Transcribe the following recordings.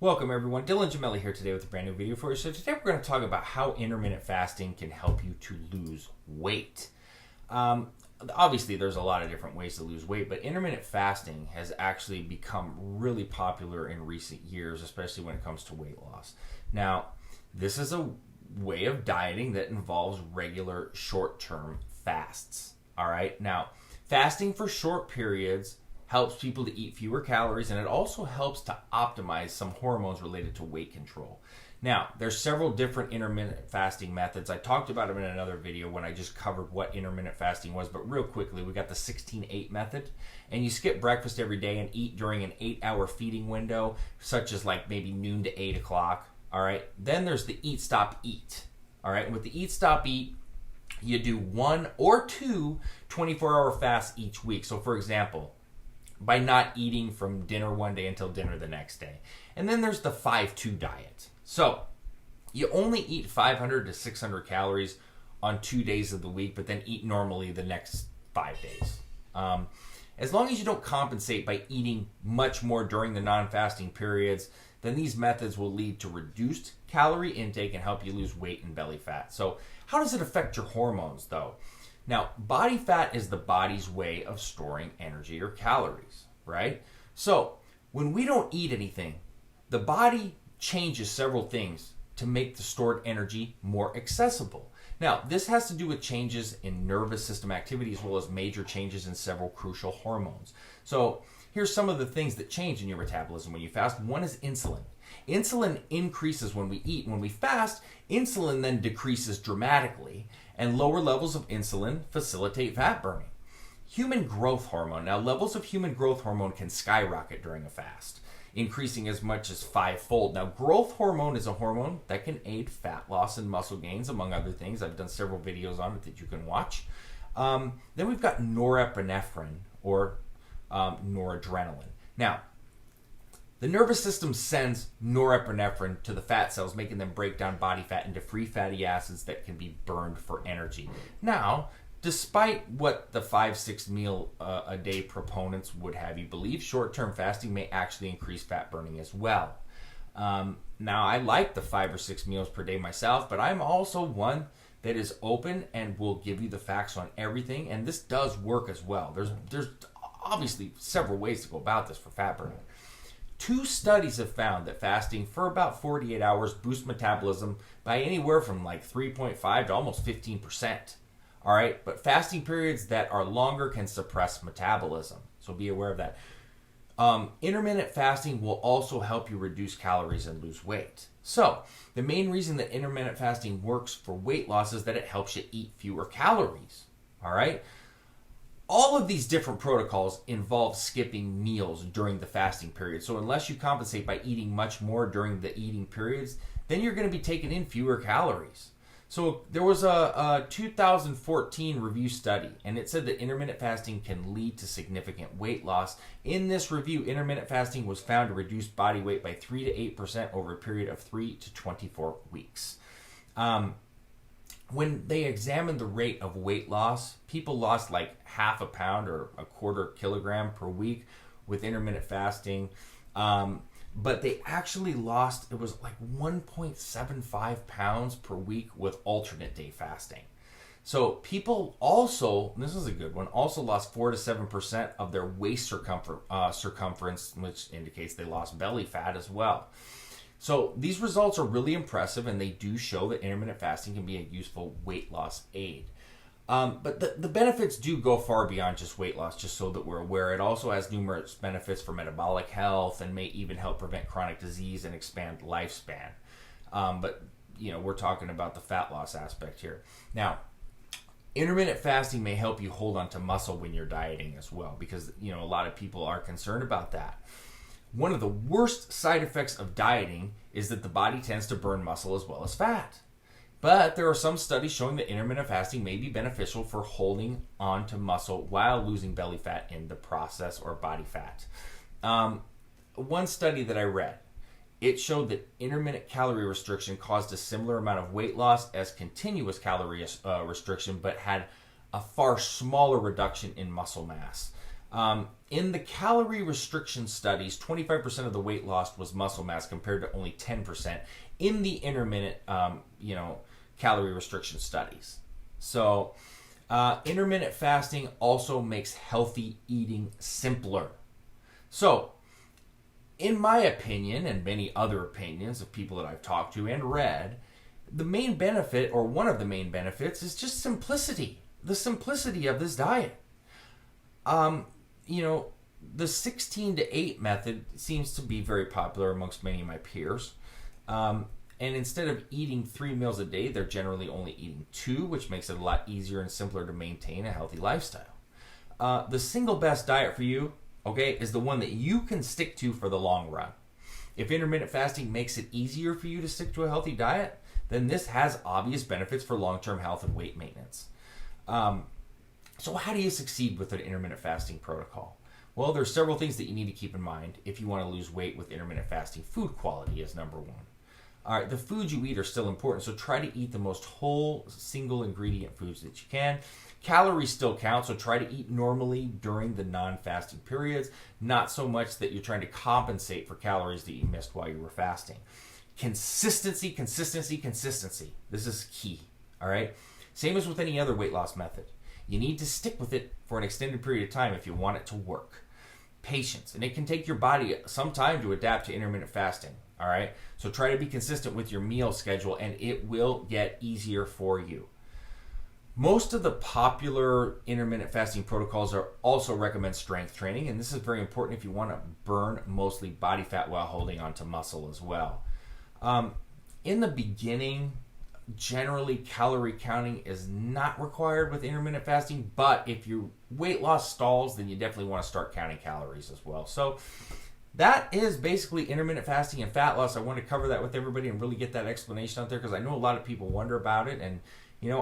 Welcome everyone, Dylan Gemelli here today with a brand new video for you. So today we're going to talk about how intermittent fasting can help you to lose weight. Obviously there's a lot of different ways to lose weight, but intermittent fasting has actually become really popular in recent years, especially when it comes to weight loss. Now, this is a way of dieting that involves regular short-term fasts. All right. Now, fasting for short periods helps people to eat fewer calories, and it also helps to optimize some hormones related to weight control. Now, there's several different intermittent fasting methods. I talked about them in another video when I just covered what intermittent fasting was, but real quickly, we got the 16-8 method, and you skip breakfast every day and eat during an 8-hour feeding window, such as like maybe noon to 8 o'clock. All right. Then there's the eat, stop, eat. All right. And with the eat, stop, eat, you do 1 or 2 24-hour fasts each week. So, for example, by not eating from dinner one day until dinner the next day. And then there's the 5-2 diet. So you only eat 500 to 600 calories on 2 days of the week, but then eat normally the next 5 days. As long as you don't compensate by eating much more during the non-fasting periods, then these methods will lead to reduced calorie intake and help you lose weight and belly fat. So how does it affect your hormones though? Now, body fat is the body's way of storing energy or calories, right? So when we don't eat anything, the body changes several things to make the stored energy more accessible. Now, this has to do with changes in nervous system activity as well as major changes in several crucial hormones. So here's some of the things that change in your metabolism when you fast. One is insulin. Insulin increases when we eat. When we fast, insulin then decreases dramatically, and lower levels of insulin facilitate fat burning. Human growth hormone. Now, levels of human growth hormone can skyrocket during a fast, increasing as much as 5-fold. Now, growth hormone is a hormone that can aid fat loss and muscle gains, among other things. I've done several videos on it that you can watch. Then we've got norepinephrine, or noradrenaline. Now, the nervous system sends norepinephrine to the fat cells, making them break down body fat into free fatty acids that can be burned for energy. Now, despite what the 5-6 meal a day proponents would have you believe, short-term fasting may actually increase fat burning as well. Now, I like the 5 or 6 meals per day myself, but I'm also one that is open and will give you the facts on everything, and this does work as well. There's obviously several ways to go about this for fat burning. 2 studies have found that fasting for about 48 hours boosts metabolism by anywhere from like 3.5 to almost 15%. All right, but fasting periods that are longer can suppress metabolism, so be aware of that. Intermittent fasting will also help you reduce calories and lose weight. So the main reason that intermittent fasting works for weight loss is that it helps you eat fewer calories. All right. All of these different protocols involve skipping meals during the fasting period. So unless you compensate by eating much more during the eating periods, then you're going to be taking in fewer calories. So there was a 2014 review study, and it said that intermittent fasting can lead to significant weight loss. In this review, intermittent fasting was found to reduce body weight by 3 to 8% over a period of 3 to 24 weeks. When they examined the rate of weight loss, people lost like half a pound or a quarter kilogram per week with intermittent fasting. But they actually lost, it was like 1.75 pounds per week with alternate day fasting. So people also, this is a good one, also lost 4 to 7% of their waist circumference, which indicates they lost belly fat as well. So these results are really impressive, and they do show that intermittent fasting can be a useful weight loss aid. But the benefits do go far beyond just weight loss, just so that we're aware. It also has numerous benefits for metabolic health and may even help prevent chronic disease and expand lifespan. But, we're talking about the fat loss aspect here. Now, intermittent fasting may help you hold on to muscle when you're dieting as well, because, a lot of people are concerned about that. One of the worst side effects of dieting is that the body tends to burn muscle as well as fat. But there are some studies showing that intermittent fasting may be beneficial for holding on to muscle while losing belly fat in the process, or body fat. One study that I read, it showed that intermittent calorie restriction caused a similar amount of weight loss as continuous calorie restriction, but had a far smaller reduction in muscle mass. In the calorie restriction studies, 25% of the weight lost was muscle mass compared to only 10% in the intermittent, calorie restriction studies. So, intermittent fasting also makes healthy eating simpler. So, in my opinion, and many other opinions of people that I've talked to and read, the main benefit, or one of the main benefits, is just simplicity. The simplicity of this diet. The 16 to 8 method seems to be very popular amongst many of my peers. And instead of eating 3 meals a day, they're generally only eating 2, which makes it a lot easier and simpler to maintain a healthy lifestyle. The single best diet for you, okay, is the one that you can stick to for the long run. If intermittent fasting makes it easier for you to stick to a healthy diet, then this has obvious benefits for long-term health and weight maintenance. So how do you succeed with an intermittent fasting protocol? Well, there's several things that you need to keep in mind if you want to lose weight with intermittent fasting. Food quality is number one. All right, the foods you eat are still important, so try to eat the most whole, single ingredient foods that you can. Calories still count, so try to eat normally during the non-fasting periods, not so much that you're trying to compensate for calories that you missed while you were fasting. Consistency. This is key, all right? Same as with any other weight loss method. You need to stick with it for an extended period of time if you want it to work. Patience, and it can take your body some time to adapt to intermittent fasting, all right? So try to be consistent with your meal schedule, and it will get easier for you. Most of the popular intermittent fasting protocols are also recommend strength training, and this is very important if you want to burn mostly body fat while holding onto muscle as well. In the beginning, generally calorie counting is not required with intermittent fasting, but if your weight loss stalls, then you definitely want to start counting calories as well. So that is basically intermittent fasting and fat loss. I want to cover that with everybody and really get that explanation out there because I know a lot of people wonder about it, and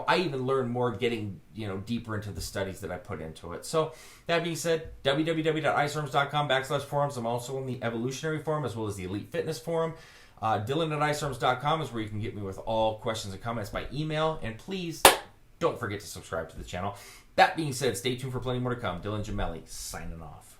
I even learned more getting deeper into the studies that I put into it. So that being said, www.icearms.com/forums. I'm also in the evolutionary forum as well as the elite fitness forum. Dylan@icearms.com is where you can get me with all questions and comments by email. And please don't forget to subscribe to the channel. That being said, stay tuned for plenty more to come. Dylan Gemelli signing off.